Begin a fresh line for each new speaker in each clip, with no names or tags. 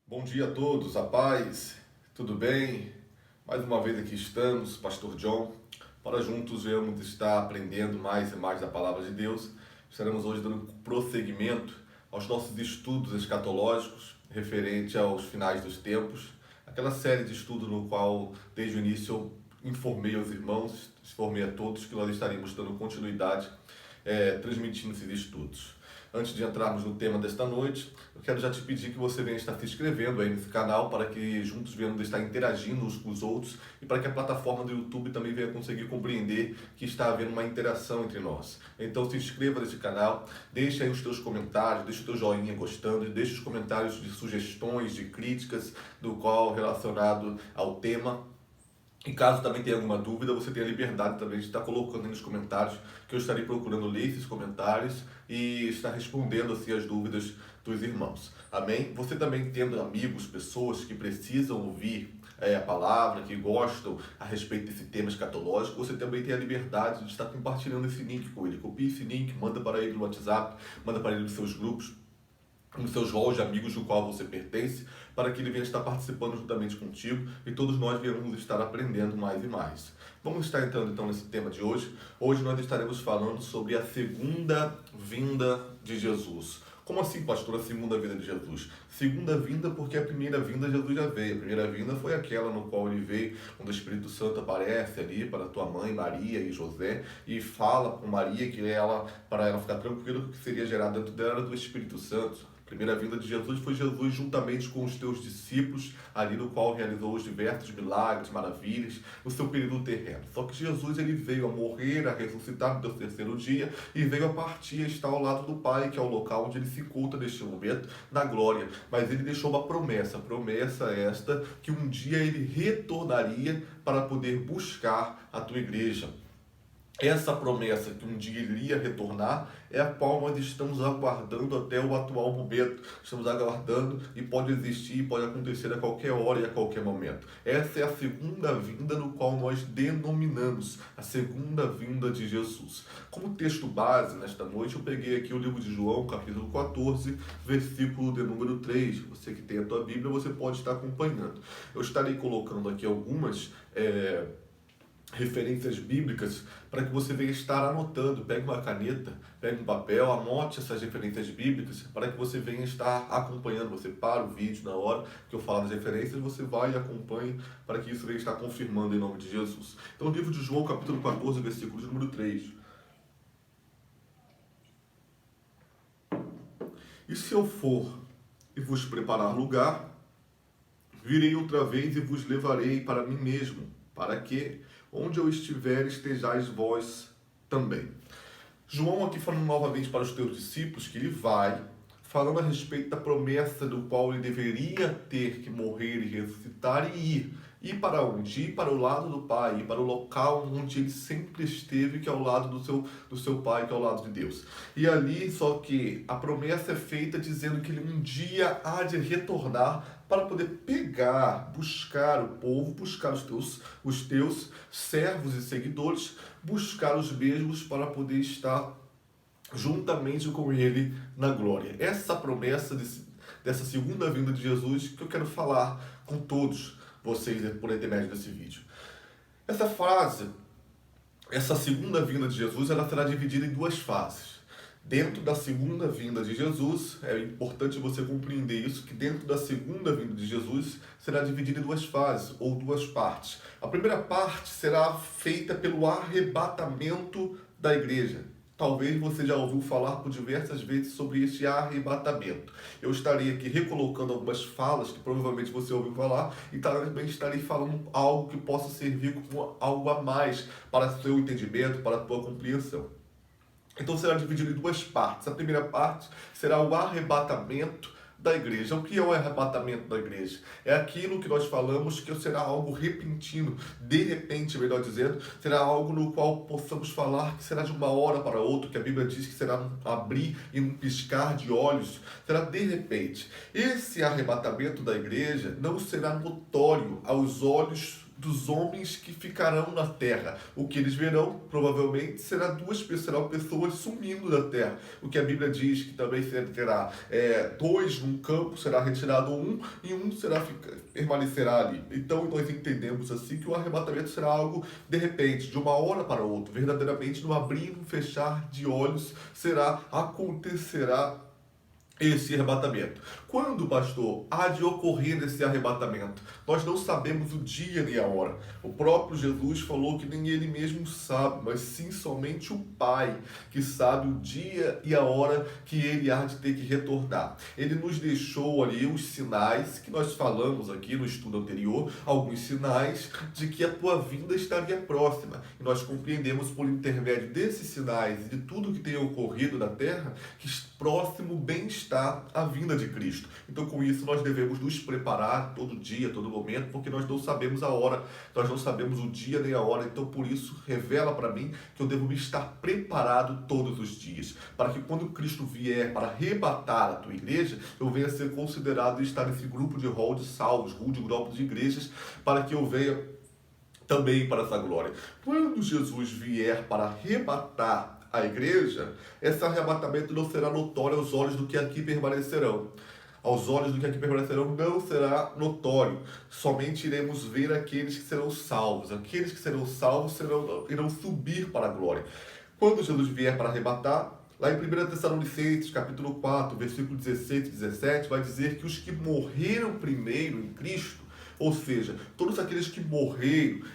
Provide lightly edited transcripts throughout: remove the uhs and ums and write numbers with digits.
Bom dia a todos, a paz, tudo bem? Mais uma vez aqui estamos, Pastor John, para juntos vermos estar aprendendo mais e mais da Palavra de Deus. Estaremos hoje dando prosseguimento aos nossos estudos escatológicos referente aos finais dos tempos, aquela série de estudos no qual, desde o início, eu informei aos irmãos, informei a todos que nós estaremos dando continuidade, transmitindo esses estudos. Antes de entrarmos no tema desta noite, eu quero já te pedir que você venha estar se inscrevendo aí nesse canal para que juntos venhamos estar interagindo uns com os outros e para que a plataforma do YouTube também venha conseguir compreender que está havendo uma interação entre nós. Então se inscreva nesse canal, deixe aí os teus comentários, deixe o teu joinha gostando, deixe os comentários de sugestões, de críticas, do qual relacionado ao tema. E caso também tenha alguma dúvida, você tem a liberdade também de estar colocando aí nos comentários, que eu estarei procurando ler esses comentários e estar respondendo assim as dúvidas dos irmãos. Amém? Você também tendo amigos, pessoas que precisam ouvir a palavra, que gostam a respeito desse tema escatológico, você também tem a liberdade de estar compartilhando esse link com ele. Copie esse link, manda para ele no WhatsApp, manda para ele nos seus grupos, nos seus halls de amigos do qual você pertence, para que ele venha estar participando juntamente contigo e todos nós venhamos estar aprendendo mais e mais. Vamos estar entrando então nesse tema de hoje. Hoje nós estaremos falando sobre a segunda vinda de Jesus. Como assim, pastor, a segunda vinda de Jesus? Segunda vinda porque a primeira vinda Jesus já veio. A primeira vinda foi aquela no qual ele veio, quando o Espírito Santo aparece ali para tua mãe Maria e José e fala com Maria que ela, para ela ficar tranquila, que seria gerado dentro dela do Espírito Santo. A primeira vinda de Jesus foi Jesus juntamente com os teus discípulos, ali no qual realizou os diversos milagres, maravilhas, no seu período terreno. Só que Jesus ele veio a morrer, a ressuscitar no terceiro dia e veio a partir a estar ao lado do Pai, que é o local onde ele se encontra neste momento, na glória. Mas ele deixou uma promessa esta, que um dia ele retornaria para poder buscar a tua igreja. Essa promessa que um dia ele iria retornar é a qual nós estamos aguardando até o atual momento. Estamos aguardando e pode existir, pode acontecer a qualquer hora e a qualquer momento. Essa é a segunda vinda no qual nós denominamos a segunda vinda de Jesus. Como texto base, nesta noite, eu peguei aqui o livro de João, capítulo 14, versículo de número 3. Você que tem a tua Bíblia, você pode estar acompanhando. Eu estarei colocando aqui algumas referências bíblicas para que você venha estar anotando. Pegue uma caneta, pegue um papel, anote essas referências bíblicas para que você venha estar acompanhando. Você para o vídeo na hora que eu falo das referências, você vai e acompanha para que isso venha estar confirmando em nome de Jesus. Então, o livro de João, capítulo 14, versículo de número 3. E se eu for e vos preparar lugar, virei outra vez e vos levarei para mim mesmo, para que, onde eu estiver, estejais vós também. João aqui falando novamente para os teus discípulos que ele vai, falando a respeito da promessa do qual ele deveria ter que morrer e ressuscitar e ir. Ir para onde? Ir para o lado do Pai, ir para o local onde ele sempre esteve, que é ao lado do seu Pai, que é ao lado de Deus. E ali, só que a promessa é feita dizendo que ele um dia há de retornar para poder pegar, buscar o povo, buscar os teus servos e seguidores, buscar os mesmos para poder estar juntamente com ele na glória. Essa promessa dessa segunda vinda de Jesus que eu quero falar com todos vocês por intermédio desse vídeo. Essa frase, essa segunda vinda de Jesus, ela será dividida em duas fases. Dentro da segunda vinda de Jesus, é importante você compreender isso, que dentro da segunda vinda de Jesus será dividida em duas fases, ou duas partes. A primeira parte será feita pelo arrebatamento da igreja. Talvez você já ouviu falar por diversas vezes sobre este arrebatamento. Eu estarei aqui recolocando algumas falas que provavelmente você ouviu falar e também estarei falando algo que possa servir como algo a mais para o seu entendimento, para a tua compreensão. Então será dividido em duas partes. A primeira parte será o arrebatamento da igreja. O que é o arrebatamento da igreja? É aquilo que nós falamos que será algo repentino, de repente, melhor dizendo, será algo no qual possamos falar que será de uma hora para outra, que a Bíblia diz que será um abrir e um piscar de olhos, será de repente. Esse arrebatamento da igreja não será notório aos olhos dos homens que ficarão na terra. O que eles verão, provavelmente, serão pessoas sumindo da terra. O que a Bíblia diz que também terá dois num campo, será retirado um, e um permanecerá ali. Então nós entendemos assim que o arrebatamento será algo de repente, de uma hora para outra, verdadeiramente no abrir e no fechar de olhos acontecerá esse arrebatamento. Quando, pastor, há de ocorrer esse arrebatamento? Nós não sabemos o dia nem a hora. O próprio Jesus falou que nem ele mesmo sabe, mas sim somente o Pai que sabe o dia e a hora que ele há de ter que retornar. Ele nos deixou ali os sinais que nós falamos aqui no estudo anterior, alguns sinais de que a tua vinda estaria próxima. E nós compreendemos por intermédio desses sinais e de tudo que tem ocorrido na terra, que próximo bem está a vinda de Cristo. Então, com isso, nós devemos nos preparar todo dia, todo momento, porque nós não sabemos a hora, nós não sabemos o dia nem a hora. Então, por isso, revela para mim que eu devo me estar preparado todos os dias, para que quando Cristo vier para arrebatar a tua igreja, eu venha a ser considerado e estar nesse grupo de rol de salvos, de grupos de igrejas, para que eu venha também para essa glória. Quando Jesus vier para arrebatar a igreja, esse arrebatamento não será notório aos olhos do que aqui permanecerão. Aos olhos do que aqui permanecerão não será notório. Somente iremos ver aqueles que serão salvos. Aqueles que serão salvos irão subir para a glória. Quando Jesus vier para arrebatar, lá em 1 Tessalonicenses, capítulo 4, versículo 16 e 17, vai dizer que os que morreram primeiro em Cristo, ou seja, todos aqueles que morreram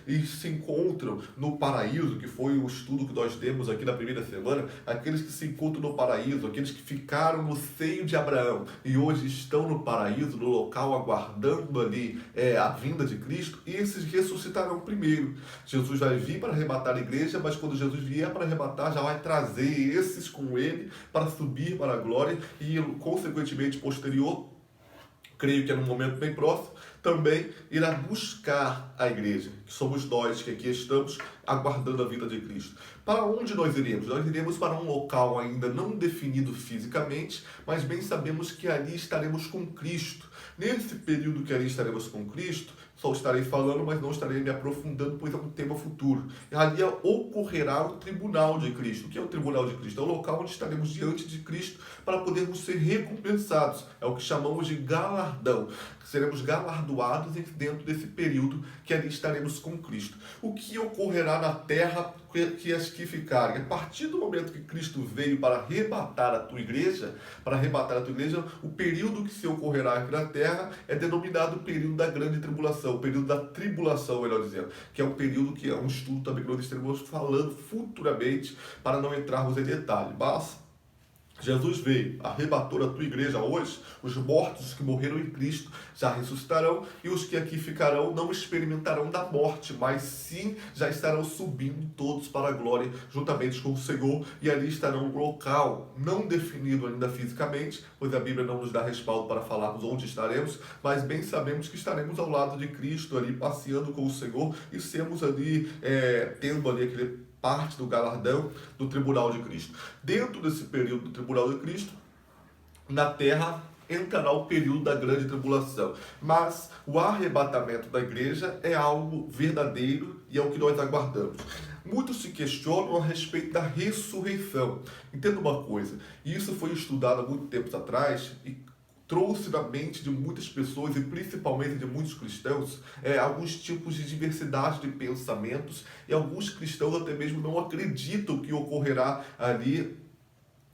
e se encontram no paraíso, que foi o estudo que nós demos aqui na primeira semana, aqueles que se encontram no paraíso, aqueles que ficaram no seio de Abraão e hoje estão no paraíso, no local aguardando ali a vinda de Cristo, esses ressuscitarão primeiro. Jesus vai vir para arrebatar a igreja, mas quando Jesus vier para arrebatar, já vai trazer esses com ele para subir para a glória e, consequentemente, posterior, creio que é num momento bem próximo, também irá buscar a igreja, que somos nós que aqui estamos aguardando a vinda de Cristo. Para onde nós iremos? Nós iremos para um local ainda não definido fisicamente, mas bem sabemos que ali estaremos com Cristo. Nesse período que ali estaremos com Cristo, só estarei falando, mas não estarei me aprofundando, pois é um tema futuro. Ali ocorrerá o tribunal de Cristo. O que é o tribunal de Cristo? É o local onde estaremos diante de Cristo para podermos ser recompensados. É o que chamamos de galardão. Seremos galardoados dentro desse período que ali estaremos com Cristo. O que ocorrerá na terra que as que ficarem? A partir do momento que Cristo veio para arrebatar a tua igreja, o período que se ocorrerá aqui na terra é denominado período da grande tribulação, o período da tribulação, melhor dizendo, que é um período que é um estudo também que nós estaremos falando futuramente para não entrarmos em detalhe. Mas Jesus veio, arrebatou a tua igreja hoje, os mortos que morreram em Cristo já ressuscitarão e os que aqui ficarão não experimentarão da morte, mas sim já estarão subindo todos para a glória juntamente com o Senhor e ali estarão um local não definido ainda fisicamente, pois a Bíblia não nos dá respaldo para falarmos onde estaremos, mas bem sabemos que estaremos ao lado de Cristo ali passeando com o Senhor e sermos ali, tendo ali aquele parte do galardão do tribunal de Cristo. Dentro desse período do tribunal de Cristo, na terra entrará o período da grande tribulação. Mas o arrebatamento da igreja é algo verdadeiro e é o que nós aguardamos. Muitos se questionam a respeito da ressurreição. Entenda uma coisa, isso foi estudado há muito tempo atrás e trouxe na mente de muitas pessoas e principalmente de muitos cristãos alguns tipos de diversidade de pensamentos e alguns cristãos até mesmo não acreditam que ocorrerá ali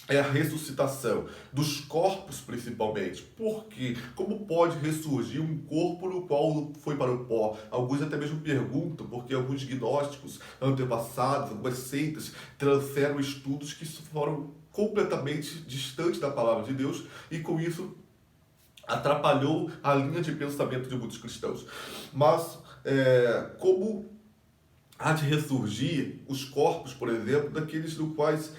a ressuscitação dos corpos principalmente. Porque como pode ressurgir um corpo no qual foi para o pó? Alguns até mesmo perguntam, porque alguns gnósticos antepassados, algumas seitas trouxeram estudos que foram completamente distantes da palavra de Deus e com isso atrapalhou a linha de pensamento de muitos cristãos. Mas como há de ressurgir os corpos, por exemplo, daqueles do quais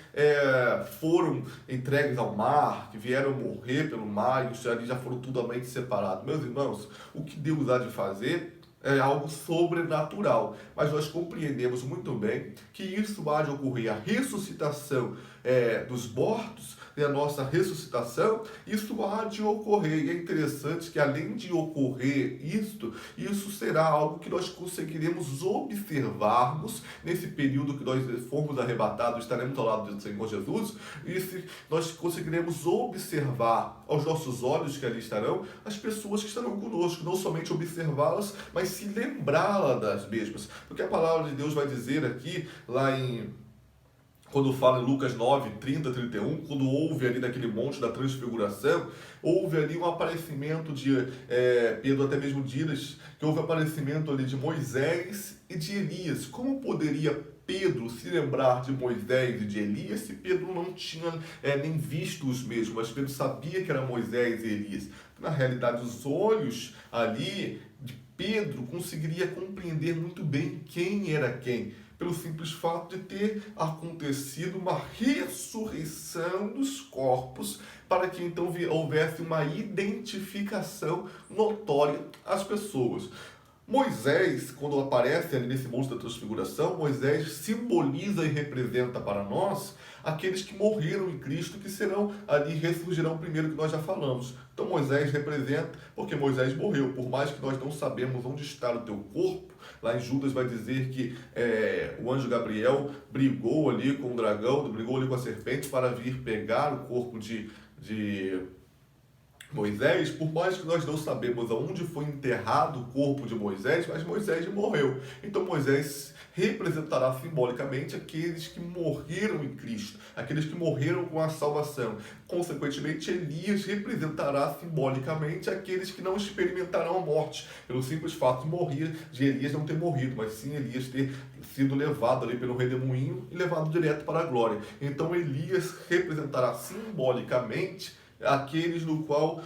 foram entregues ao mar, que vieram morrer pelo mar e ali já foram totalmente separados. Meus irmãos, o que Deus há de fazer é algo sobrenatural, mas nós compreendemos muito bem que isso há de ocorrer, a ressuscitação dos mortos e a nossa ressuscitação, isso há de ocorrer. E é interessante que, além de ocorrer isso será algo que nós conseguiremos observarmos nesse período que nós formos arrebatados, estaremos ao lado do Senhor Jesus, e se nós conseguiremos observar aos nossos olhos que ali estarão as pessoas que estarão conosco, não somente observá-las, mas se lembrá-las das mesmas. Porque a palavra de Deus vai dizer aqui, quando fala em Lucas 9, 30, 31, quando houve ali naquele monte da transfiguração, houve ali um aparecimento de Pedro até mesmo diz que houve aparecimento ali de Moisés e de Elias. Como poderia Pedro se lembrar de Moisés e de Elias se Pedro não tinha nem visto os mesmos, mas Pedro sabia que era Moisés e Elias? Na realidade, os olhos ali de Pedro conseguiria compreender muito bem quem era quem, pelo simples fato de ter acontecido uma ressurreição dos corpos, para que então houvesse uma identificação notória às pessoas. Moisés, quando aparece ali nesse monte da transfiguração, Moisés simboliza e representa para nós aqueles que morreram em Cristo, que serão ali, ressurgirão primeiro, que nós já falamos. Então Moisés representa, porque Moisés morreu, por mais que nós não sabemos onde está o teu corpo. Lá em Judas vai dizer que o anjo Gabriel brigou ali com o dragão, brigou ali com a serpente para vir pegar o corpo de Moisés, por mais que nós não sabemos aonde foi enterrado o corpo de Moisés, mas Moisés morreu. Então Moisés representará simbolicamente aqueles que morreram em Cristo, aqueles que morreram com a salvação. Consequentemente, Elias representará simbolicamente aqueles que não experimentarão a morte, pelo simples fato de Elias não ter morrido, mas sim Elias ter sido levado ali pelo redemoinho e levado direto para a glória. Então Elias representará simbolicamente aqueles no qual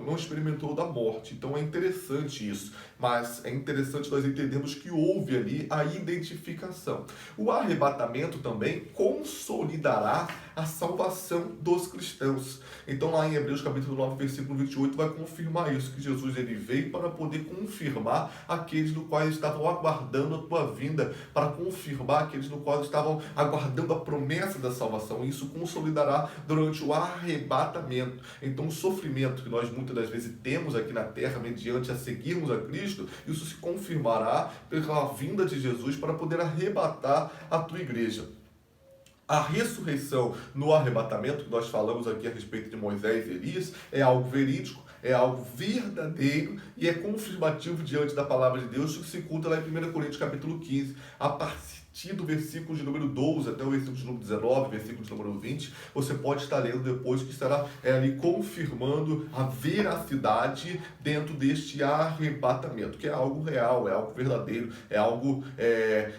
não experimentou da morte. Então é interessante isso, mas é interessante nós entendermos que houve ali a identificação. O arrebatamento também consolidará a salvação dos cristãos. Então lá em Hebreus capítulo 9, versículo 28, vai confirmar isso, que Jesus ele veio para poder confirmar aqueles no quais estavam aguardando a tua vinda, para confirmar aqueles no quais estavam aguardando a promessa da salvação. Isso consolidará durante o arrebatamento. Então o sofrimento que nós muitas das vezes temos aqui na terra, mediante a seguirmos a Cristo, isso se confirmará pela vinda de Jesus para poder arrebatar a tua igreja. A ressurreição no arrebatamento, que nós falamos aqui a respeito de Moisés e Elias, é algo verídico, é algo verdadeiro e é confirmativo diante da palavra de Deus, que se encontra lá em 1 Coríntios capítulo 15, a partir do versículo de número 12 até o versículo de número 19, versículo de número 20, você pode estar lendo depois, que estará ali confirmando a veracidade dentro deste arrebatamento, que é algo real, é algo verdadeiro, é algo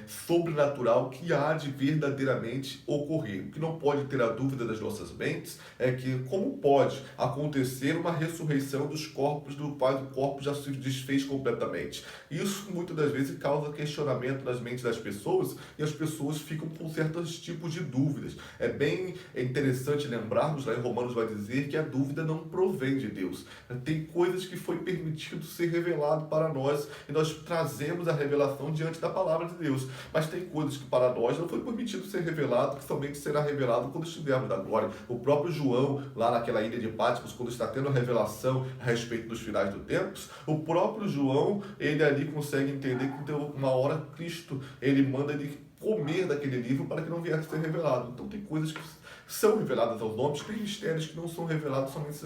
sobrenatural que há de verdadeiramente ocorrer. O que não pode ter a dúvida das nossas mentes é que como pode acontecer uma ressurreição dos corpos do qual o corpo já se desfez completamente. Isso muitas das vezes causa questionamento nas mentes das pessoas, e as pessoas ficam com certos tipos de dúvidas. É bem interessante lembrarmos, lá em Romanos vai dizer que a dúvida não provém de Deus. Tem coisas que foi permitido ser revelado para nós e nós trazemos a revelação diante da palavra de Deus. Mas tem coisas que para nós não foi permitido ser revelado, que somente será revelado quando estivermos na glória. O próprio João, lá naquela ilha de Patmos, quando está tendo a revelação a respeito dos finais dos tempos, o próprio João, ele ali consegue entender que uma hora Cristo, ele manda ele comer daquele livro para que não viesse a ser revelado. Então tem coisas que são reveladas aos homens, tem mistérios que não são revelados, somente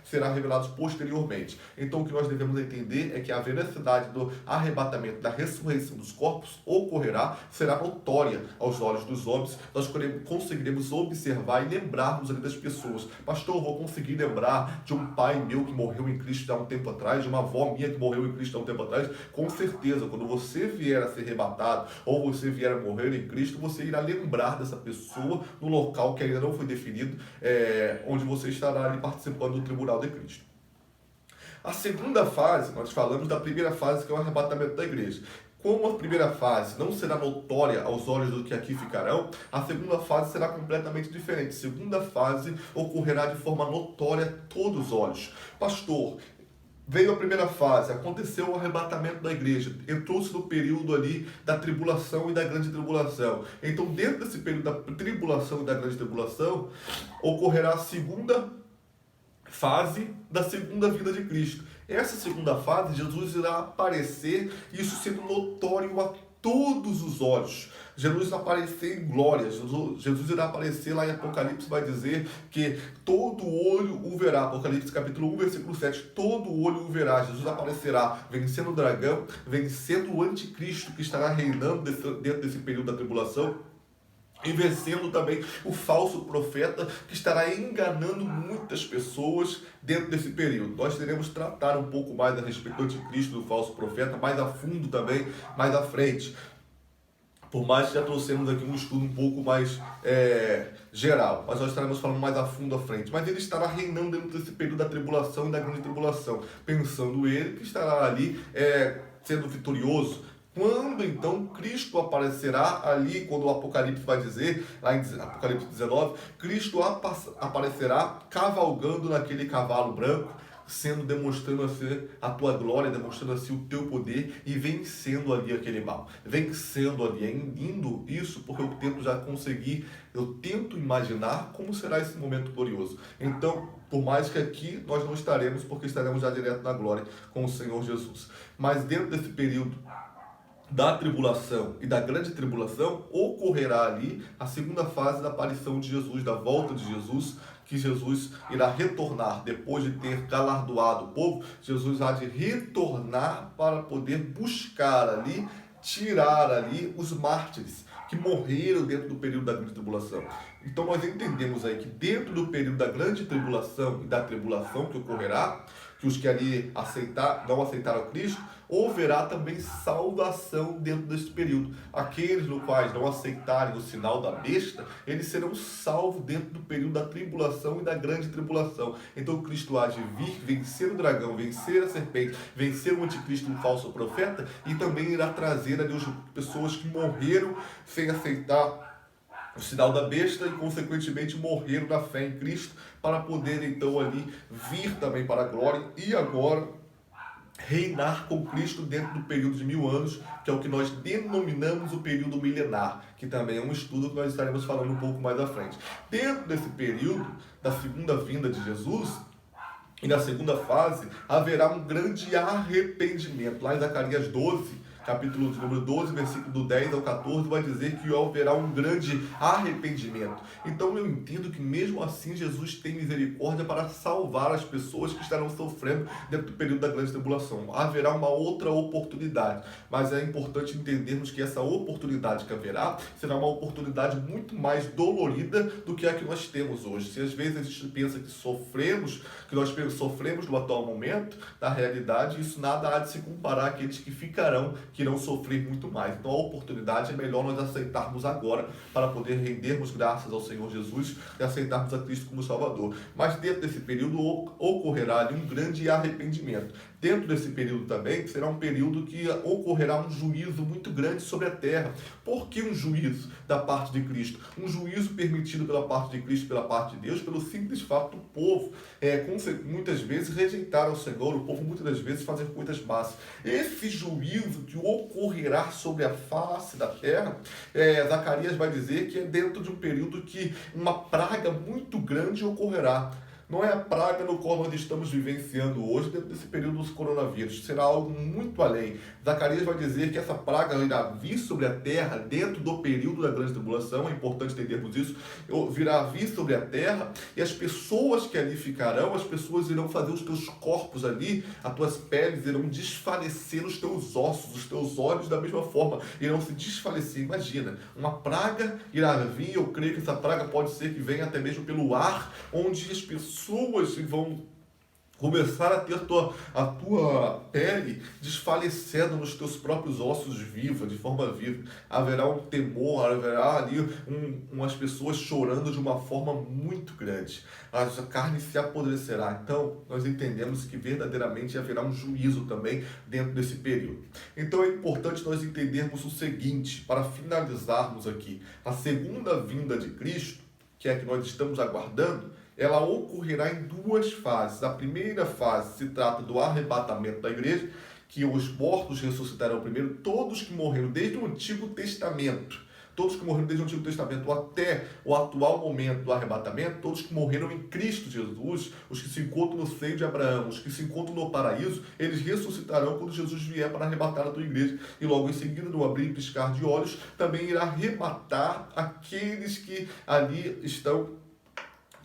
será revelados posteriormente. Então o que nós devemos entender é que a veracidade do arrebatamento, da ressurreição dos corpos ocorrerá, será notória aos olhos dos homens. Nós conseguiremos observar e lembrarmos ali das pessoas. Pastor, eu vou conseguir lembrar de um pai meu que morreu em Cristo há um tempo atrás, de uma avó minha que morreu em Cristo há um tempo atrás. Com certeza, quando você vier a ser arrebatado ou você vier a morrer em Cristo, você irá lembrar dessa pessoa no local que ainda não foi definido, onde você estará ali participando do tribunal de Cristo. A segunda fase, nós falamos da primeira fase, que é o arrebatamento da igreja. Como a primeira fase não será notória aos olhos do que aqui ficarão, a segunda fase será completamente diferente. A segunda fase ocorrerá de forma notória a todos os olhos. Pastor, Veio a primeira fase, aconteceu o arrebatamento da igreja, entrou-se no período ali da tribulação e da grande tribulação. Então, dentro desse período da tribulação e da grande tribulação, ocorrerá a segunda fase da segunda vinda de Cristo. Essa segunda fase, Jesus irá aparecer, isso sendo notório a todos os olhos. Jesus irá aparecer em glória. Jesus irá aparecer lá em Apocalipse, vai dizer que todo olho o verá. Apocalipse capítulo 1, versículo 7. Todo olho o verá. Jesus aparecerá vencendo o dragão, vencendo o anticristo que estará reinando dentro desse período da tribulação, e vencendo também o falso profeta que estará enganando muitas pessoas dentro desse período. Nós teremos tratar um pouco mais a respeito do anticristo, do falso profeta, mais a fundo também, mais à frente. Por mais que já trouxemos aqui um estudo um pouco mais geral, mas nós estaremos falando mais a fundo à frente. Mas ele estará reinando dentro desse período da tribulação e da grande tribulação, pensando ele que estará ali sendo vitorioso. Quando então Cristo aparecerá ali, quando o Apocalipse vai dizer, lá em Apocalipse 19, Cristo aparecerá cavalgando naquele cavalo branco, demonstrando assim a tua glória, demonstrando assim o teu poder e vencendo ali aquele mal, vencendo ali, indo isso porque eu tento imaginar como será esse momento glorioso. Então, por mais que aqui nós não estaremos, porque estaremos já direto na glória com o Senhor Jesus, mas dentro desse período da tribulação e da grande tribulação, ocorrerá ali a segunda fase da aparição de Jesus, da volta de Jesus, que Jesus irá retornar depois de ter galardoado o povo. Jesus há de retornar para poder buscar ali, tirar ali os mártires que morreram dentro do período da grande tribulação. Então nós entendemos aí que dentro do período da grande tribulação e da tribulação que ocorrerá, que os que ali não aceitaram Cristo, haverá também salvação dentro deste período. Aqueles no quais não aceitarem o sinal da besta, eles serão salvos dentro do período da tribulação e da grande tribulação. Então Cristo há de vir, vencer o dragão, vencer a serpente, vencer o anticristo, um falso profeta, e também irá trazer ali as pessoas que morreram sem aceitar o sinal da besta e consequentemente morreram na fé em Cristo, para poder então ali vir também para a glória e agora reinar com Cristo dentro do período de 1000 anos, que é o que nós denominamos o período milenar, que também é um estudo que nós estaremos falando um pouco mais à frente. Dentro desse período da segunda vinda de Jesus, e na segunda fase, haverá um grande arrependimento. Lá em Zacarias 12, capítulo número 12, versículo do 10 ao 14, vai dizer que haverá um grande arrependimento. Então eu entendo que mesmo assim Jesus tem misericórdia para salvar as pessoas que estarão sofrendo dentro do período da grande tribulação. Haverá uma outra oportunidade, mas é importante entendermos que essa oportunidade que haverá será uma oportunidade muito mais dolorida do que a que nós temos hoje. Se às vezes a gente pensa que nós sofremos no atual momento, na realidade isso nada há de se comparar àqueles que irão sofrer muito mais. Então a oportunidade é melhor nós aceitarmos agora para poder rendermos graças ao Senhor Jesus e aceitarmos a Cristo como Salvador. Mas dentro desse período ocorrerá ali um grande arrependimento. Dentro desse período também será um período que ocorrerá um juízo muito grande sobre a terra. Por que um juízo da parte de Cristo? Um juízo permitido pela parte de Cristo, pela parte de Deus, pelo simples fato do povo muitas vezes rejeitar o Senhor, o povo muitas das vezes fazer coisas más. Esse juízo que ocorrerá sobre a face da terra, Zacarias vai dizer que é dentro de um período que uma praga muito grande ocorrerá. Não é a praga no qual nós estamos vivenciando hoje dentro desse período dos coronavírus. Será algo muito além. Zacarias vai dizer que essa praga irá vir sobre a terra dentro do período da grande tribulação. É importante entendermos isso. Virá vir sobre a terra e as pessoas que ali ficarão, as pessoas irão fazer os teus corpos ali, as tuas peles irão desfalecer, os teus ossos, os teus olhos da mesma forma irão se desfalecer. Imagina, uma praga irá vir. Eu creio que essa praga pode ser que venha até mesmo pelo ar, onde as pessoas vão começar a ter a tua pele desfalecendo nos teus próprios ossos de forma viva. Haverá um temor, haverá ali umas pessoas chorando de uma forma muito grande. A carne se apodrecerá. Então, nós entendemos que verdadeiramente haverá um juízo também dentro desse período. Então, é importante nós entendermos o seguinte, para finalizarmos aqui. A segunda vinda de Cristo, que é a que nós estamos aguardando, ela ocorrerá em duas fases. A primeira fase se trata do arrebatamento da igreja, que os mortos ressuscitarão primeiro, todos que morreram desde o Antigo Testamento, todos que morreram desde o Antigo Testamento até o atual momento do arrebatamento, todos que morreram em Cristo Jesus, os que se encontram no seio de Abraão, os que se encontram no paraíso, eles ressuscitarão quando Jesus vier para arrebatar a tua igreja. E logo em seguida, no abrir e piscar de olhos, também irá arrebatar aqueles que ali estão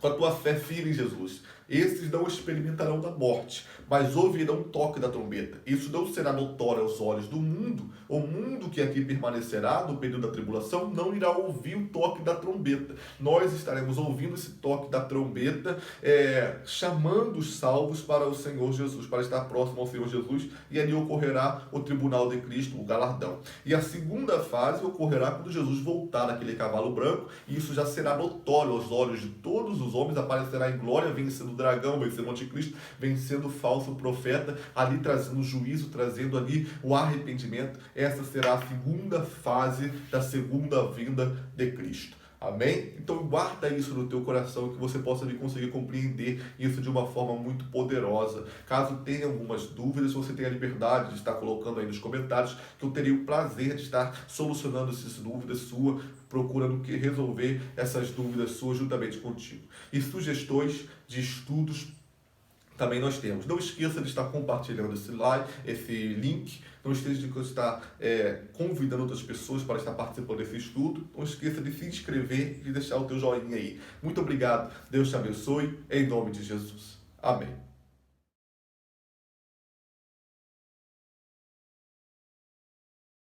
com a tua fé firme em Jesus. Esses não experimentarão da morte, mas ouvirão o toque da trombeta. Isso não será notório aos olhos do mundo. O mundo que aqui permanecerá no período da tribulação não irá ouvir o toque da trombeta. Nós estaremos ouvindo esse toque da trombeta, chamando os salvos para o Senhor Jesus, para estar próximo ao Senhor Jesus, e ali ocorrerá o tribunal de Cristo, o galardão. E a segunda fase ocorrerá quando Jesus voltar naquele cavalo branco, e isso já será notório aos olhos de todos os homens, aparecerá em glória, vencendo o dragão, vencendo o anticristo, vencendo o falso profeta, ali trazendo o juízo, trazendo ali o arrependimento. Essa será a segunda fase da segunda vinda de Cristo. Amém? Então guarda isso no teu coração, que você possa conseguir compreender isso de uma forma muito poderosa. Caso tenha algumas dúvidas, você tem a liberdade de estar colocando aí nos comentários, que eu teria o prazer de estar solucionando essas dúvidas suas, procurando resolver essas dúvidas suas juntamente contigo. E sugestões de estudos também nós temos. Não esqueça de estar compartilhando esse link. Não esqueça de estar convidando outras pessoas para estar participando desse estudo. Não esqueça de se inscrever e deixar o teu joinha aí. Muito obrigado. Deus te abençoe. Em nome de Jesus. Amém.